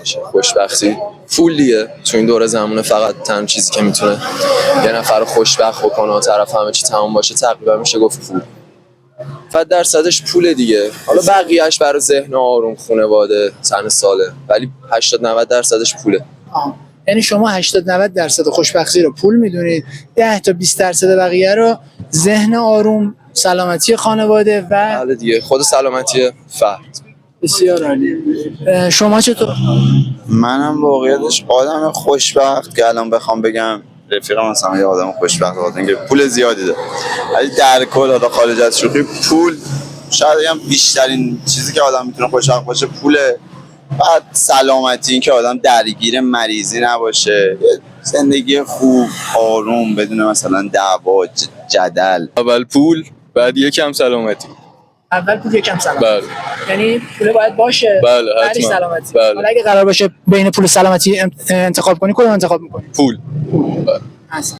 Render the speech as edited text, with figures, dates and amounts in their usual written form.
میشه. خوشبختی پول دیگه تو این دوره زمانه فقط تنها چیزی که میتونه یه نفر رو خوشبخت بکنه و طرف همه چی تمام باشه تقریبا میشه گفت پول. 100% پول دیگه. حالا بقیه‌اش برای ذهن آروم، خانواده، زن ساله، ولی 80-90% پوله. یعنی شما 80-90% خوشبختی رو پول میدونید، 10 تا 20% بقیه رو ذهن آروم، سلامتی خانواده و بله دیگه، خود سلامتی فرد. بسیار عالی. شما چطور؟ منم واقعیتش آدم خوشبخت که الان بخوام بگم رفیقم مثلا یه آدم خوشبخت بودن که پول زیادی داره، ولی در کل حالا خارج از شوخی پول شاید بگم بیشترین چیزی که آدم میتونه خوشبخت باشه پوله. بعد سلامتی، این که آدم درگیر مریضی نباشه، یه زندگی خوب آروم بدون مثلا دعوا جدل. اول پول، بعد یکم سلامتی. اول پول یکم سلامتی. بله. یعنی پول باید باشه. بله بعدش حتما. سلامتی. بله. حالا اگه قرار باشه بین پول و سلامتی انتخاب کنی کدوم انتخاب میکنی؟ پول. اصلا